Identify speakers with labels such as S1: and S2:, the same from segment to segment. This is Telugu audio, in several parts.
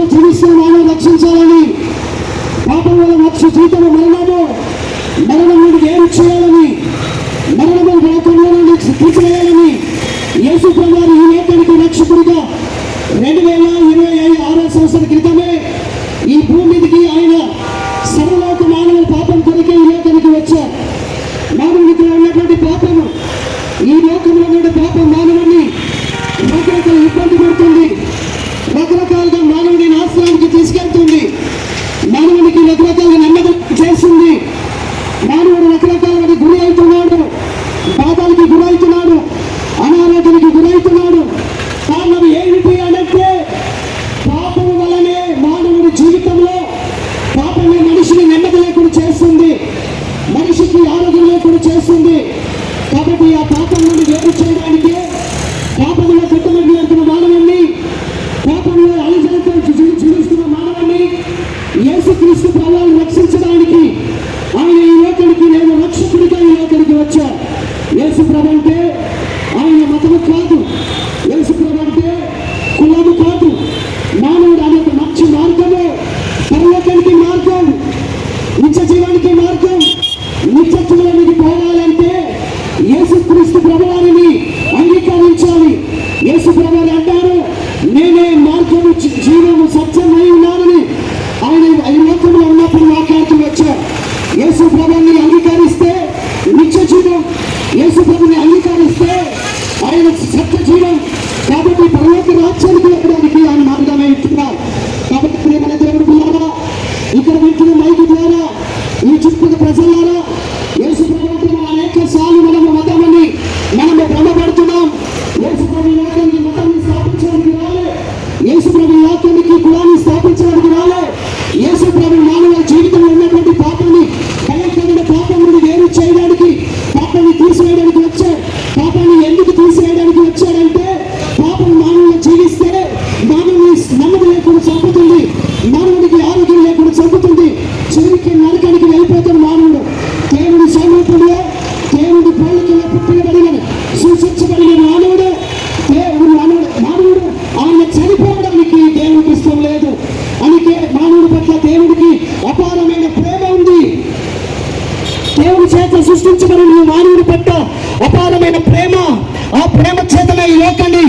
S1: పాపంలో జీవిస్తున్న వారిని రక్షించాలని, పాపం వల్ల వచ్చే జీవితం మరణము నుండి వేరు చేయాలని, మరణము లోకంలో నుండి తీసివేయాలని యేసు ప్రభువు ఈ లోకానికి రక్షకుడిగా 2026 సంవత్సరాల క్రితమే ఈ భూమి మీదకి ఆయన సర్వలోక మానవ పాపం కొరకే ఈ లోకానికి వచ్చారు. మానవునికి ఉన్నటువంటి పాపము, ఈ లోకంలో ఉన్న పాపం మానవుని రకరకాల ఇబ్బంది పెడుతుంది, రకరకాలుగా మానవుని నాశనానికి తీసుకెళ్తుంది, మానవునికి రకరకాలుగా నెమ్మది చేస్తుంది. మానవుడు రకరకాలుగా గురి అవుతున్నాడు, బాధలకి గురవుతున్నాడు, అనారోగ్యానికి గురవుతున్నాడు. కారణం ఏమిటి అంటే పాపం వల్లనే మానవుడి జీవితంలో పాపమే మనిషిని నెమ్మది లేకుండా చేస్తుంది, మనిషికి ఆరోగ్యం లేకుండా చేస్తుంది. కాబట్టి ఆ పాపం నుండి వేరు చేయడానికి, పాపంలో కొట్టమని అంటున్న మానవుణ్ణి, పాపంలో అలజడితో జీవిస్తున్న మానవుణ్ణి యేసుక్రీస్తు ప్రభువును రక్షించడానికి ఆయన ఈ లోకానికి, నేను రక్షకుడిగా ఈ లోకానికి వచ్చా. యేసు ప్రభు అంటే ఆయన మతము కాదు, యేసు ప్రభు అంటే కులము కాదు. మానవుడు అనే మంచి మార్గము, పరలోకానికి మార్గం, నిత్య జీవానికి మార్గం. నిత్యత్వంలోనికి పోవాలంటే యేసుక్రీస్తు ప్రభువారిని అంగీకరించాలి. యేసు ప్రభువారు అంటారు, నేనే మార్గము, జీవము, సత్యం అయి ఉన్నానని ఆయన ఈ లోకంలో ఉన్నప్పుడు మాట్లాడుతూ వచ్చారు. యేసు ప్రభువుని అంగీకరిస్తే నిత్య జీవం, యేసు ప్రభువుని అంగీకరిస్తే ఆయన సత్య జీవం. కాబట్టి పరలోక రాజ్యానికి వెళ్ళడానికి ఆయన మార్గమే ఇస్తున్నారు. కాబట్టి ప్రియమైన దేవుడు పిల్లారా, ఇక్కడ వింటున్న మైకు ద్వారా ఈ చుట్టూ ప్రజలారా, యేసు ప్రభువు అనేక సార్లు మనము మతమని మనము భ్రమపడుతున్నాం. యేసు ప్రభు లోకానికి మతాన్ని స్థాపించడానికి రాలే, యేసు ప్రభు లోకానికి కులాన్ని స్థాపించడానికి రాలే. యేసు ప్రభు మానవ జీవితంలో ఉన్నటువంటి పాపాన్ని, భయంకరమైన పాపం నుండి వేరు చేయడానికి, పాపాన్ని తీసివేయడానికి వచ్చాడు. పాపాన్ని ఎందుకు తీసివేయడానికి వచ్చాడంటే పాపం మానవులు జీవిస్తే మానవుని నెమ్మది లేకుండా చంపుతుంది, మానవుడికి ఆరోగ్యం లేకుండా చంపుతుంది, చివరికి నరకానికి వెళ్ళిపోతాడు మానవుడు. దేవుడి స్వరూపంలో, దేవుడి పోలికలో పుట్టినబడిన, సూచించబడిన మానవుడు ఆయన చనిపోవడానికి దేవుడికి ఇష్టం లేదు. అందుకే మానవుడి పట్ల దేవుడికి అపారమైన ప్రేమ ఉంది. దేవుడి చేత సృష్టించబడిన మానవుడి పట్ల అపారమైన ప్రేమ, ఆ ప్రేమ చేతనే ఈ లోకాన్ని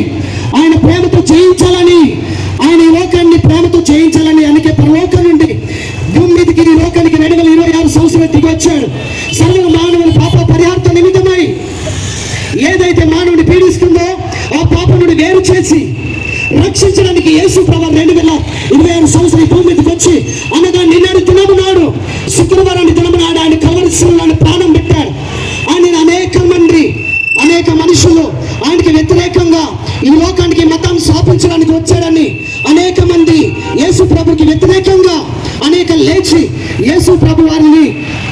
S1: ఆయన ప్రేమతో జయించాలని, ఆయన ఈ లోకాన్ని ప్రేమతో జయించాలని, అందుకే పరలోకం నుండి భూమి మీదకి ఈ లోకానికి 2026 సంవత్సరాలు దిగి వచ్చాడు. సర్వ మానవుల పాప పరిహార్థ నిమిత్తమై ఏదైతే మానవుని పీడిస్తుందో ఆ పాపం నుండి వేరు చేసి రక్షించడానికి యేసు ప్రభువు 2026 సంవత్సరాలు భూమి మీదకి వచ్చి, అనగా నిన్నటి దినము నాడు, శుక్రవారాన్ని దినము నాడు ఆయన కల్వరి శిలువలో ప్రాణం పెట్టాడు. ఆయన అనేక మనుషులు ఆయనకి వ్యతిరేకంగా ఈ లోకానికి మతం స్థాపించడానికి వచ్చాడని అనేక మంది యేసు ప్రభుకి వ్యతిరేకంగా లేచి యేసు ప్రభు వారిని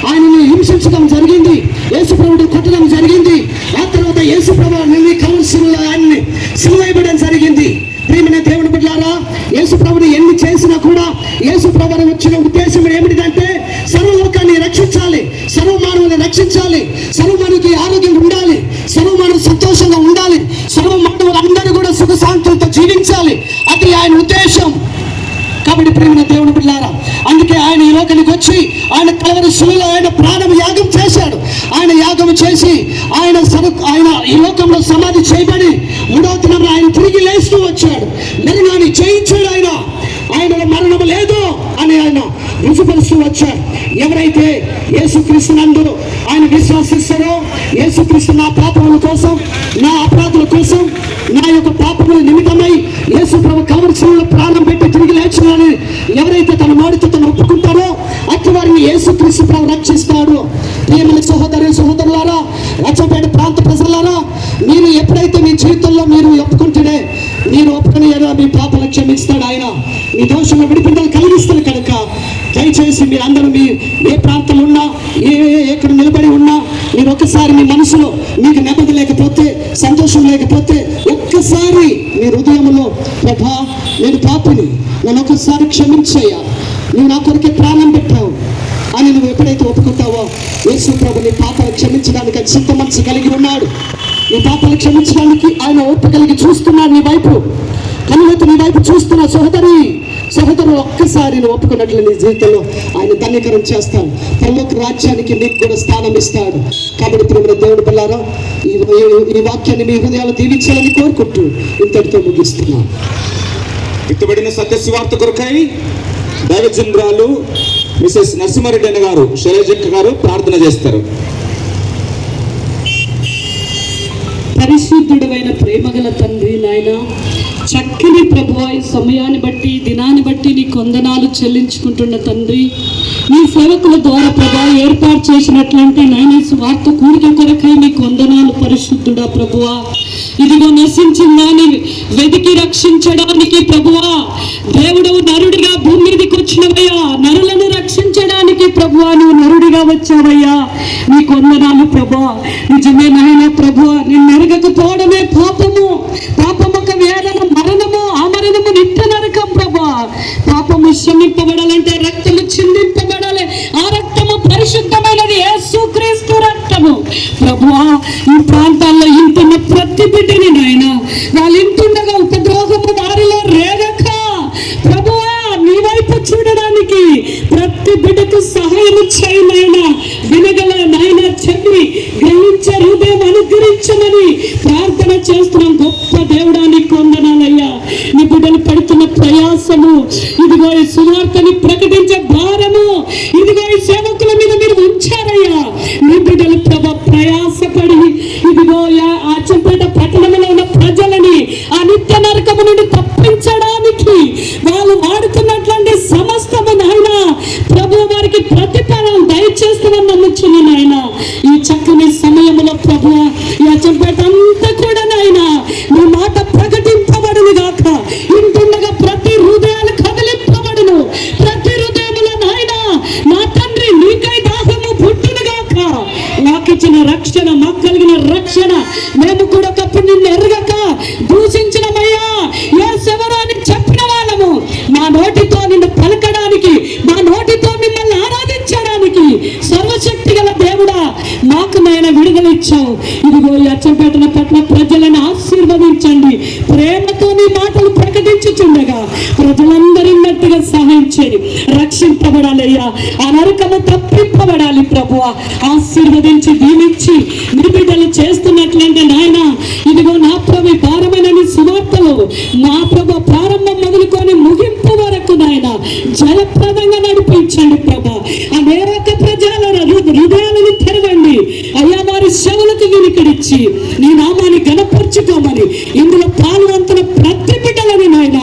S1: ఆయనని హింసించడం జరిగింది, యేసు ప్రభుని కొట్టడం జరిగింది. ఆ తర్వాత యేసు ప్రభు వారిని కల్వరి శిలువలో ఆయన్ని సిలువేయబడడం జరిగింది. ప్రియమైన దేవుని బిడ్డలారా, యేసు ప్రభుని ఎన్ని చేసినా కూడా యేసు ప్రభు వచ్చిన ఉద్దేశం ఏమిటిదంటే సర్వలోకాన్ని రక్షించాలి, సర్వమానవుని రక్షించాలి, సర్వమానవునికి ఆరోగ్యం ఉండాలి, సర్వమానవు సంతోషంగా ఉండాలి, సర్వమానవులందరూ కూడా సుఖ శాంతులతో జీవించాలి. అది ఆయన ఉద్దేశం. కాబట్టి ప్రియమైన దేవుని బిడ్డలారా, అందుకే ఆయన ఈ లోకానికి వచ్చి ఆయన కల్వరి శిలువలో ఆయన ప్రాణం యాగం చేశాడు. ఆయన యాగం చేసి ఆయన ఈ లోకంలో సమాధి చేయబడి 3వ దినంలో ఆయన తిరిగి లేస్తూ వచ్చాడు. మరణాన్ని జయించాడు. ఆయనలో మరణం లేదు అని ఆయన రుజుపరుస్తూ వచ్చాడు. ఎవరైతే యేసుక్రీస్తు నందు ఆయన విశ్వాసిస్తారో, యేసుక్రీస్తు నా పాపముల కోసం, నా అపరాధుల కోసం, నా యొక్క పాపముల నిమిత్తమై యేసు ప్రభు కల్వరి శిలువలో ప్రాణం పెట్టి తిరిగి లేచినాడని ఎవరైతే తన నోటితో తను ఒప్పుకుంటారో అట్టి వారిని యేసుక్రీస్తు ప్రభు రక్షిస్తాడు. ప్రియమైన సహోదరులారా, రచ్చపేట ప్రాంత ప్రజలారా, మీరు ఎప్పుడైతే మీ జీవితంలో మీరు ఒప్పుకుంటే, మీరు ఒప్పుకుని మీ పాపలు క్షమిస్తాడు ఆయన, మీ దోషంలో విడిపిండలు కలిగిస్తారు. కనుక దయచేసి మీరు అందరూ మీ ఏ ప్రాంతంలో ఉన్నా, ఎక్కడ నిలబడి ఉన్నా, మీరు ఒక్కసారి మీ మనసులో మీకు నెమ్మది లేకపోతే, సంతోషం లేకపోతే ఒక్కసారి మీ హృదయంలో, ప్రభా నేను పాపిని, నన్ను ఒక్కసారి క్షమించయ్యా, నువ్వు నా కొరకే ప్రాణం పెట్టావు అని నువ్వు ఎప్పుడైతే ఒప్పుకుంటావో యేసు ప్రభు నీ పాపాలు క్షమించడానికి సిద్ధ మనసు కలిగి ఉన్నాడు. నీ పాపాలు క్షమించడానికి ఆయన ఓర్పు కలిగి చూస్తున్నాడు. నీ వైపు కనులతో నీ వైపు చూస్తున్న సహోదరులు ఒక్కసారి నువ్వు ఒప్పుకున్నట్లు నీ జీవితంలో ఆయన ధన్యకరం చేస్తాడు. పరలోక రాజ్యానికి నీకు కూడా స్థానం ఇస్తాడు. కాబట్టి ప్రియమైన దేవుని పిల్లారా, ఈ వాక్యాన్ని మీ హృదయాలు దీవించాలని కోరుకుంటూ ఇంతటితో ముగిస్తున్నాను.
S2: ఇత్తబడిన సత్య సువార్త కొరకై దైవజనరాలు మిసెస్ నరసింహారెడ్డి అన్న గారు, శైలజక్క గారు ప్రార్థన చేస్తారు.
S3: పరిశుద్ధుడైన ప్రేమగల తండ్రి, నాయన చక్కని ప్రభువా, ఈ సమయాన్ని బట్టి దినాన్ని బట్టి నీ కొందనాలు చెల్లించుకుంటున్న తండ్రి, నీ సేవకుల ద్వారా ప్రభా ఏర్పాటు చేసినట్లంటే నాయన స్వార్థ కూడిక కొరకై నీ కొందనాలు పరిశుద్ధుడా ప్రభువా. ఇదిగో నశించిందాన్ని వెతికి రక్షించడానికి ప్రభువా దేవుడవు నరుడిగా భూమి మీదకి వచ్చినవయ్యా. నరులను రక్షించడానికి ప్రభువా నువ్వు నరుడిగా వచ్చావయ్యా. నీ కొందనాలు ప్రభువా. నిజమే నాయన ప్రభువా, నిన్ను ఎరగకపోవడమే పాపము, పాపమొక వేదన, మరణము, ఆ మరణము నిత్య నరకం ప్రభువా. పాపము క్షమింపబడాలంటే రక్తము చిందింపబడాలి. ఆ రక్తము పరిశుద్ధమైనది, యేసుక్రీస్తు రక్తము ప్రభువా. ఈ ప్రాంతాల్లో ఇంటున్న ప్రతి బిడ్డని నాయన వాళ్ళు ఇంటుండగా ఉపద్రోహము వారిలో రేగక ప్రభువా నీ వైపు చూడడానికి ప్రతి బిడ్డకు సహాయం చేయనైనా వినగల నాయన చెల్లి గ్రహించే హృదయం అనుగ్రహించమని ప్రార్థన చేస్తున్నాం. గొప్ప దేవుడానికి కొందనాలయ్యా. నీ బిడ్డలు పడుతున్న ప్రయాసము, ఇదిగో ఈ సువార్తని ప్రకటించే భారము, ఇదిగో ఈ సేవకుల మీద మీరు ఉంచారయ్యా. నీ బిడ్డలు ప్రభా ప్రయాసపడి ఇదిగో ఆచంపేట పట్టణంలో ఉన్న ప్రజలని ఆ నిత్య నరకము నుండి తప్పించడానికి వాళ్ళు వాడుతున్నటువంటి సమస్తము నాయన ప్రభు వారికి ప్రతిఫలం దయచేస్తామని నమ్ముచున్నాను నాయన. ఈ చక్కని సమయంలో ప్రభు ఈ ఆచంపేట అంతా కూడా నాయన నీ మాట ప్రకటింపబడును గాక. ఇంటుండగా ప్రతి హృదయాలు కదిలింపబడును. ప్రతి హృదయములో నాయన నా తండ్రి నీకై దాహము పుట్టును గాక. నాకిచ్చిన రక్షణ, మాకు కలిగిన రక్షణ మేము కూడా ఒకప్పుడు నిన్ను ఎరగక దూషించినమయ్యా. యేసెవరాని చెప్పిన వాళ్ళము మా నోటితో నిన్ను పలకడానికి, మా నోటితో మిమ్మల్ని ఆరాధించడానికి సర్వశక్తి గల దేవుడా మాకు నాయన విడుదల ఇచ్చావు. ఇదిగో ఈ అచ్చంపేటల పట్ల ప్రజలను ఆశీర్వదించండి. ప్రేమతో నీ మాటలు ప్రకటించుచుండగా ప్రజలందరిన్నట్టుగా సహాయం చేయి. రక్షింపబడాలయ్యా, ఆ నరకము తప్పింపబడాలి ప్రభువా. ఆశీర్వదించి దీవించి నీ బిడ్డలు చేస్తున్నట్లంటే నాయన ఇదిగో నా ప్రభు భారమైన నీ సువార్తలో నా ప్రభు ప్రారంభం మొదలుకొని ముగింపు వరకు నాయన జలప్రదంగా నడిపించండి ప్రభా. అనేక ప్రజల హృదయాలను తెరవండి అయ్యా. వారి శవులకు వినికిడిచ్చి నీ నామాన్ని గణపరుచుకోమని ఇందులో పాల్గొంటున్న ప్రతి బిడ్డలని నాయన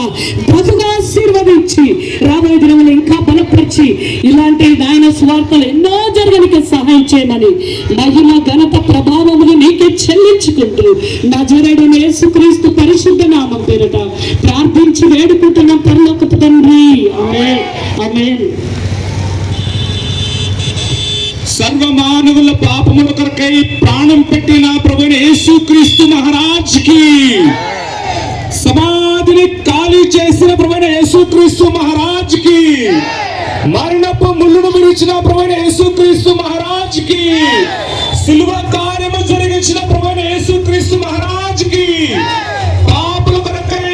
S3: బహుగా ఆశీర్వదించి రాబోయే దినములు ఇంకా బలపరిచి ఇలాంటి నాయన స్వార్థలు ఎన్నో జరగడానికి సహాయం చేయమని మహిమ ఘనత ప్రభావములు నీకే చెల్లించుకుంటూ నజరేయుడైన యేసుక్రీస్తు పరిశుద్ధ నామం పేరిట ప్రార్థించి వేడుకుంటున్నాం పరలోకపు తండ్రి. ఆమేన్, ఆమేన్.
S2: సర్వమానవుల పాపముల కొరకై ప్రాణం పెట్టిన ప్రభువైన యేసుక్రీస్తు మహారాజ్కి, సమాధిని ఖాళీ చేసిన ప్రభువైన యేసుక్రీస్తు మహారాజ్కి, మరణపు ముళ్ళును విరిచిన ప్రభువైన యేసుక్రీస్తు మహారాజ్కి, సిలువ కార్యము జరిగించిన ప్రభువైన యేసుక్రీస్తు మహారాజ్కి, పాపల కొరకై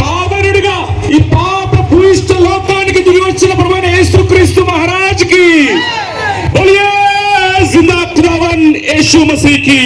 S2: పావనుడిగా ఈ పాప భూయిష్ట లోకానికి దిగి వచ్చిన ప్రభువైన యేసుక్రీస్తు మహారాజ్కి, बोलिए जिंदा खुदावन यीशु मसीह की।